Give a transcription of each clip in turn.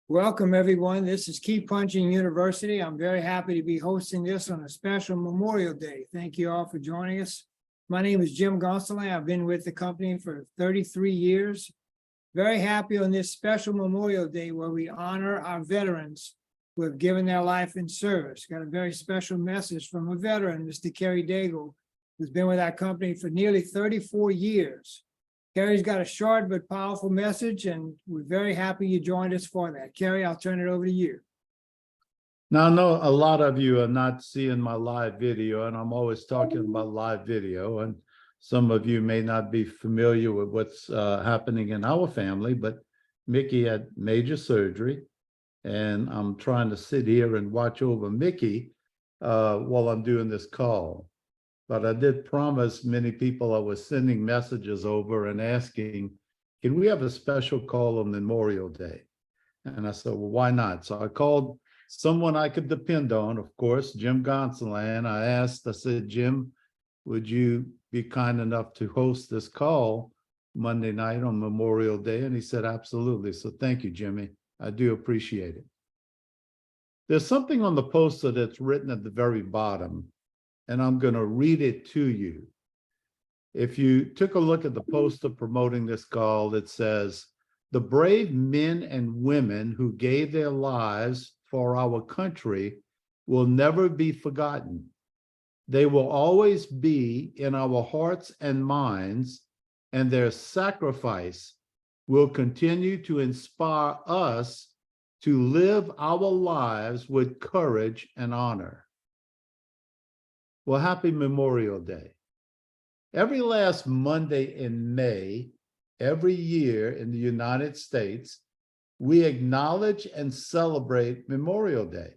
Welcome, everyone. This is Key Punching University. I'm very happy to be hosting this on a special Memorial Day. Thank you all for joining us. My name is Jim Gonsalves. I've been with the company for 33 years. Very happy on this special Memorial Day where we honor our veterans who have given their life in service. Got a very special message from a veteran, Mr. Kerry Daigle, who's been with our company for nearly 34 years. Kerry's got a short but powerful message, and we're very happy you joined us for that. Kerry, I'll turn it over to you. Now, I know a lot of you are not seeing my live video, and I'm always talking about live video, and some of you may not be familiar with what's happening in our family, but Mickey had major surgery, and I'm trying to sit here and watch over Mickey while I'm doing this call. But I did promise many people I was sending messages over and asking, can we have a special call on Memorial Day? And I said, well, why not? So I called someone I could depend on, of course, Jim Gonsalves. I said, Jim, would you be kind enough to host this call Monday night on Memorial Day? And he said, absolutely. So thank you, Jimmy. I do appreciate it. There's something on the poster that's written at the very bottom, and I'm going to read it to you. If you took a look at the poster promoting this call, it says, the brave men and women who gave their lives for our country will never be forgotten. They will always be in our hearts and minds, and their sacrifice will continue to inspire us to live our lives with courage and honor. Well, happy Memorial Day. Every last Monday in May, every year in the United States, we acknowledge and celebrate Memorial Day.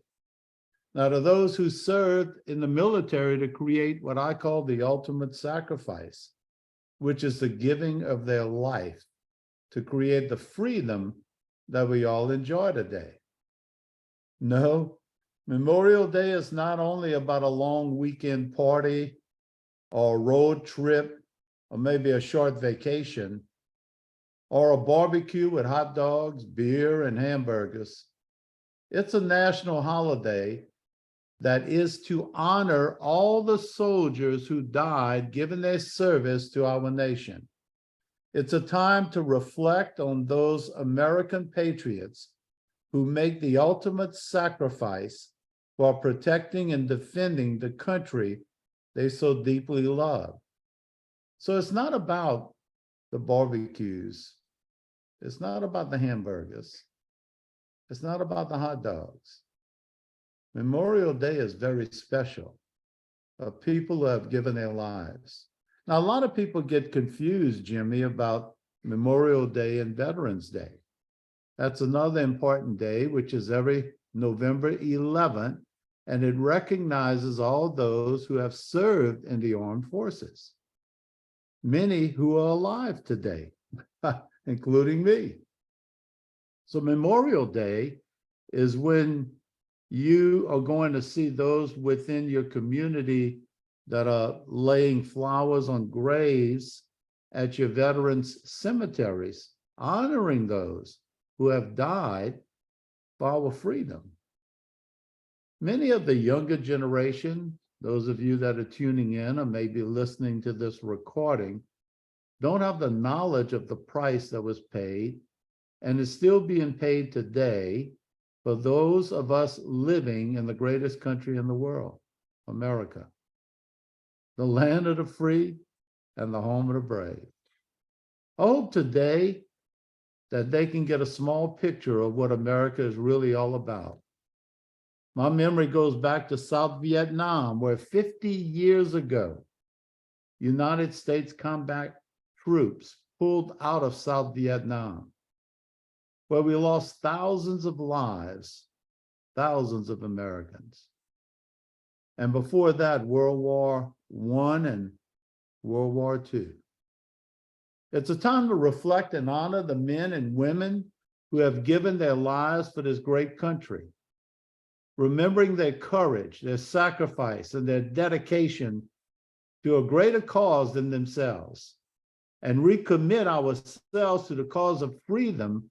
Now, to those who served in the military to create what I call the ultimate sacrifice, which is the giving of their life to create the freedom that we all enjoy today. No, Memorial Day is not only about a long weekend party or a road trip or maybe a short vacation or a barbecue with hot dogs, beer, and hamburgers. It's a national holiday that is to honor all the soldiers who died giving their service to our nation. It's a time to reflect on those American patriots who make the ultimate sacrifice while protecting and defending the country they so deeply love. So it's not about the barbecues. It's not about the hamburgers. It's not about the hot dogs. Memorial Day is very special of people who have given their lives. Now, a lot of people get confused, Jimmy, about Memorial Day and Veterans Day. That's another important day, which is every November 11th, and it recognizes all those who have served in the armed forces, many who are alive today, including me. So Memorial Day is when you are going to see those within your community that are laying flowers on graves at your veterans' cemeteries, honoring those who have died for our freedom. Many of the younger generation, those of you that are tuning in or maybe listening to this recording, don't have the knowledge of the price that was paid and is still being paid today for those of us living in the greatest country in the world, America, the land of the free and the home of the brave. I hope today that they can get a small picture of what America is really all about. My memory goes back to South Vietnam, where 50 years ago, United States combat troops pulled out of South Vietnam, where we lost thousands of lives, thousands of Americans. And before that, World War I and World War II. It's a time to reflect and honor the men and women who have given their lives for this great country, remembering their courage, their sacrifice, and their dedication to a greater cause than themselves, and recommit ourselves to the cause of freedom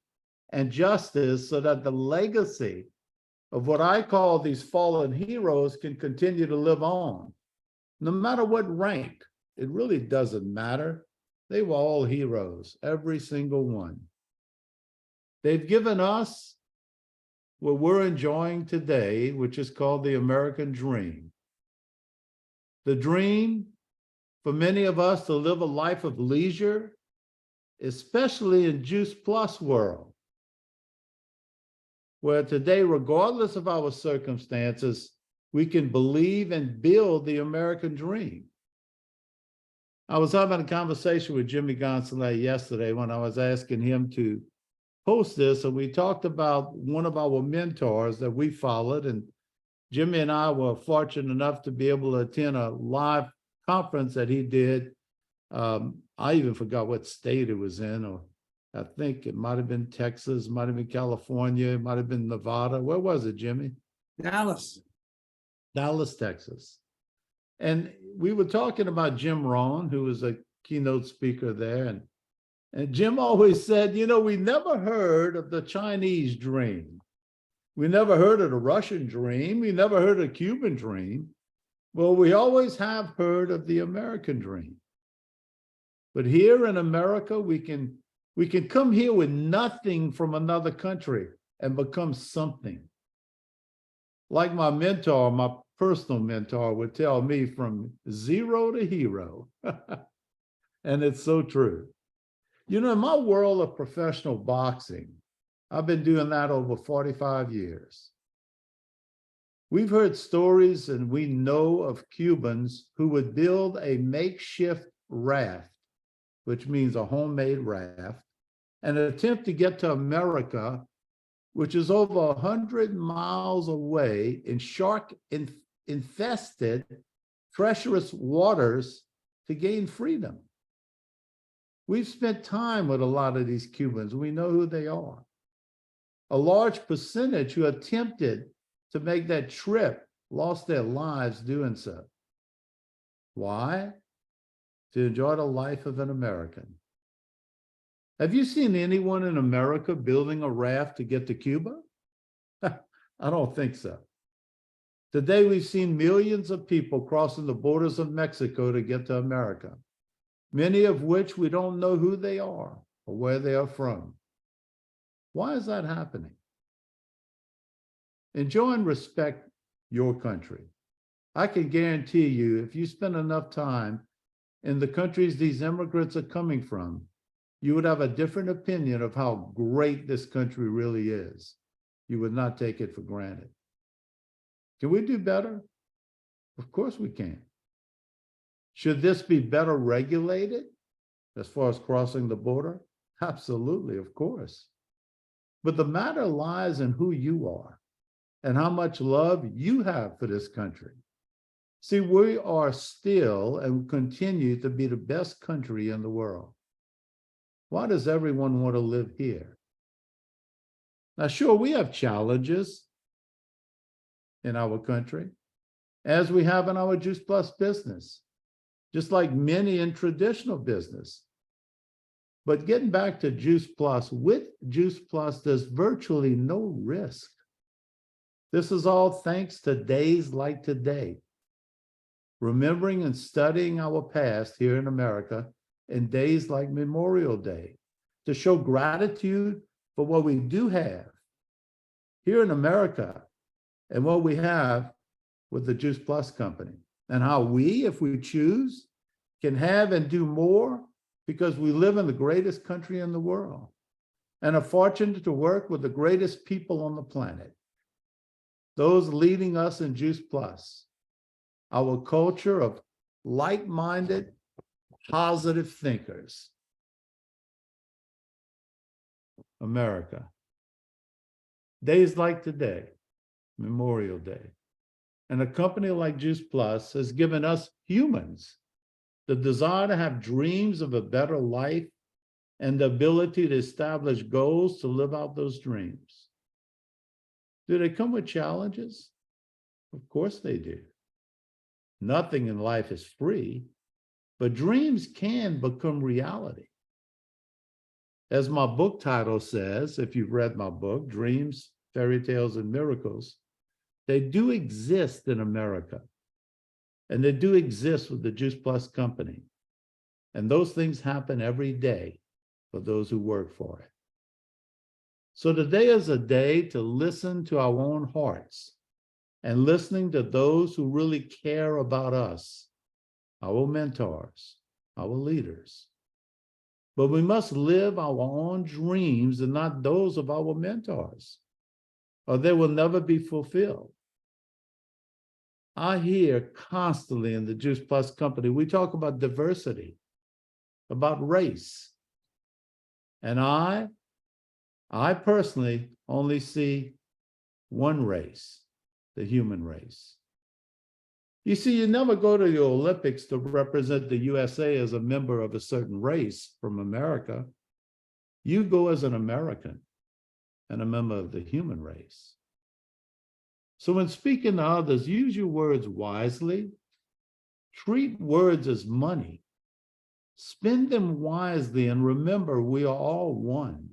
and justice so that the legacy of what I call these fallen heroes can continue to live on. No matter what rank, it really doesn't matter. They were all heroes, every single one. They've given us what we're enjoying today, which is called the American dream. The dream for many of us to live a life of leisure, especially in Juice Plus world, where today, regardless of our circumstances, we can believe and build the American dream. I was having a conversation with Jimmy Gonsalves yesterday when I was asking him to host this, and we talked about one of our mentors that we followed, and Jimmy and I were fortunate enough to be able to attend a live conference that he did. I even forgot what state it was in, or I think it might have been Texas, might have been California, it might have been Nevada. Where was it, Jimmy? Dallas. Dallas, Texas. And we were talking about Jim Rohn, who was a keynote speaker there. And Jim always said, you know, we never heard of the Chinese dream. We never heard of the Russian dream. We never heard of the Cuban dream. Well, we always have heard of the American dream. But here in America, we can come here with nothing from another country and become something. Like my mentor, my personal mentor would tell me, from zero to hero. And it's so true. You know, in my world of professional boxing, I've been doing that over 45 years. We've heard stories and we know of Cubans who would build a makeshift raft, which means a homemade raft, and attempt to get to America, which is over 100 miles away in shark-infested, treacherous waters, to gain freedom. We've spent time with a lot of these Cubans. We know who they are. A large percentage who attempted to make that trip lost their lives doing so. Why? To enjoy the life of an American. Have you seen anyone in America building a raft to get to Cuba? I don't think so. Today, we've seen millions of people crossing the borders of Mexico to get to America, many of which we don't know who they are or where they are from. Why is that happening? Enjoy and respect your country. I can guarantee you, if you spend enough time in the countries these immigrants are coming from, you would have a different opinion of how great this country really is. You would not take it for granted. Can we do better? Of course we can. Should this be better regulated as far as crossing the border? Absolutely, of course. But the matter lies in who you are and how much love you have for this country. See, we are still and continue to be the best country in the world. Why does everyone want to live here? Now, sure, we have challenges in our country, as we have in our Juice Plus business, just like many in traditional business. But getting back to Juice Plus, with Juice Plus, there's virtually no risk. This is all thanks to days like today, remembering and studying our past here in America, and days like Memorial Day, to show gratitude for what we do have here in America and what we have with the Juice Plus company, and how we, if we choose, can have and do more because we live in the greatest country in the world and are fortunate to work with the greatest people on the planet, those leading us in Juice Plus, our culture of like-minded, positive thinkers. America. Days like today, Memorial Day, and a company like Juice Plus has given us humans the desire to have dreams of a better life and the ability to establish goals to live out those dreams. Do they come with challenges? Of course they do. Nothing in life is free, but dreams can become reality. As my book title says, if you've read my book, Dreams, Fairy Tales, and Miracles, they do exist in America. And they do exist with the Juice Plus company. And those things happen every day for those who work for it. So today is a day to listen to our own hearts and listening to those who really care about us, our mentors, our leaders. But we must live our own dreams and not those of our mentors, or they will never be fulfilled. I hear constantly in the Juice Plus company, we talk about diversity, about race. And I personally only see one race, the human race. You see, you never go to the Olympics to represent the USA as a member of a certain race from America. You go as an American and a member of the human race. So when speaking to others, use your words wisely. Treat words as money. Spend them wisely and remember we are all one.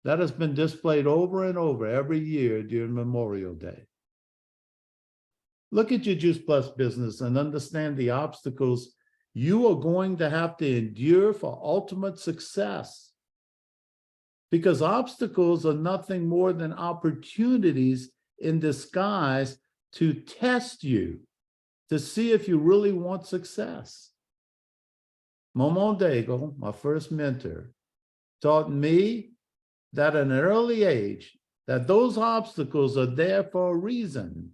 That has been displayed over and over every year during Memorial Day. Look at your Juice Plus business and understand the obstacles you are going to have to endure for ultimate success. Because obstacles are nothing more than opportunities in disguise to test you, to see if you really want success. Daigle, my first mentor, taught me that at an early age, that those obstacles are there for a reason,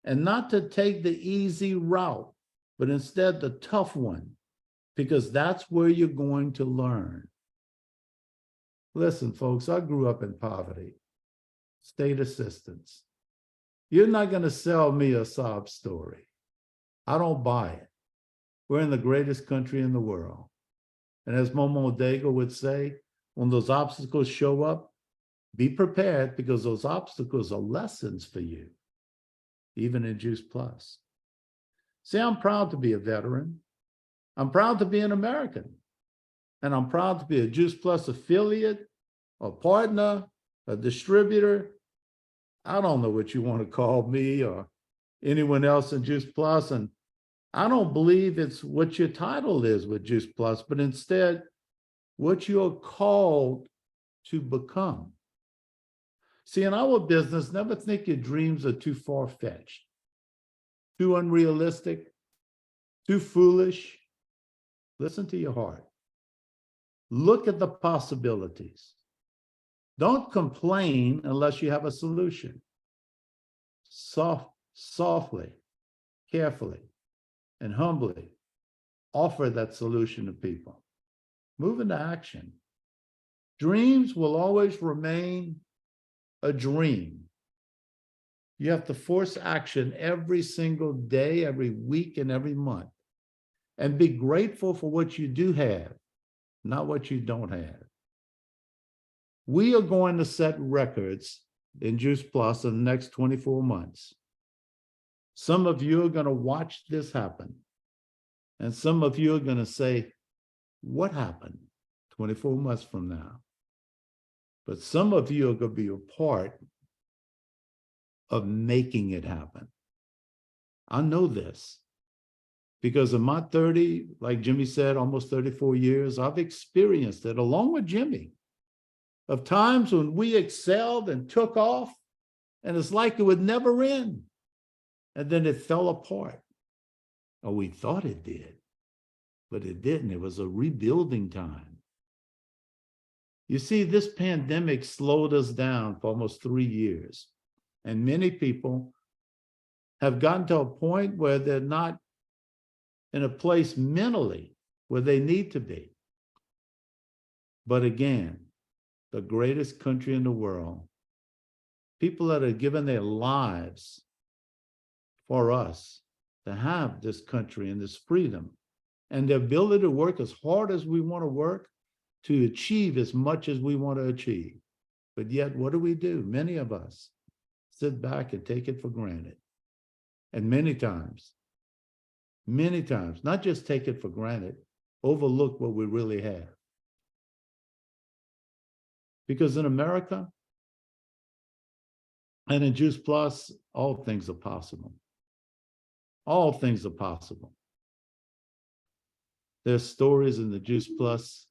and not to take the easy route, but instead the tough one, because that's where you're going to learn. Listen, folks, I grew up in poverty, state assistance. You're not going to sell me a sob story. I don't buy it. We're in the greatest country in the world. And as Momo Daigle would say, when those obstacles show up, be prepared because those obstacles are lessons for you, even in Juice Plus. See, I'm proud to be a veteran. I'm proud to be an American. And I'm proud to be a Juice Plus affiliate, a partner, a distributor. I don't know what you want to call me or anyone else in Juice Plus. And I don't believe it's what your title is with Juice Plus, but instead what you're called to become. See, in our business, never think your dreams are too far-fetched, too unrealistic, too foolish. Listen to your heart. Look at the possibilities. Don't complain unless you have a solution. Softly, carefully, and humbly offer that solution to people. Move into action. Dreams will always remain a dream. You have to force action every single day, every week, and every month. And be grateful for what you do have, not what you don't have. We are going to set records in Juice Plus in the next 24 months. Some of you are going to watch this happen. And some of you are going to say, what happened 24 months from now? But some of you are going to be a part of making it happen. I know this because in my 30, like Jimmy said, almost 34 years, I've experienced it along with Jimmy, of times when we excelled and took off, and it's like it would never end. And then it fell apart. Or we thought it did, but it didn't. It was a rebuilding time. You see, this pandemic slowed us down for almost 3 years. And many people have gotten to a point where they're not in a place mentally where they need to be. But again, the greatest country in the world, people that have given their lives for us to have this country and this freedom and the ability to work as hard as we want to work to achieve as much as we want to achieve. But yet, what do? Many of us sit back and take it for granted. And many times, not just take it for granted, overlook what we really have. Because in America and in Juice Plus, all things are possible. All things are possible. There's stories in the Juice Plus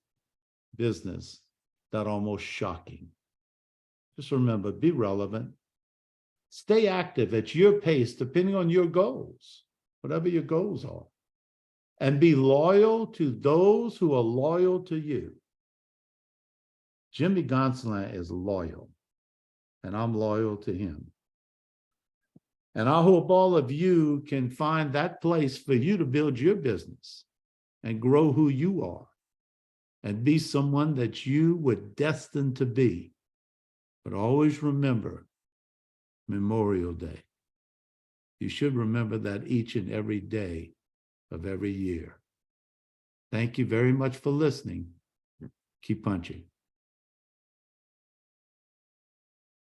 business that are almost shocking. Just remember, be relevant. Stay active at your pace, depending on your goals, whatever your goals are. And be loyal to those who are loyal to you. Jimmy Gonsolin is loyal, and I'm loyal to him. And I hope all of you can find that place for you to build your business and grow who you are and be someone that you were destined to be. But always remember Memorial Day. You should remember that each and every day of every year. Thank you very much for listening. Keep punching.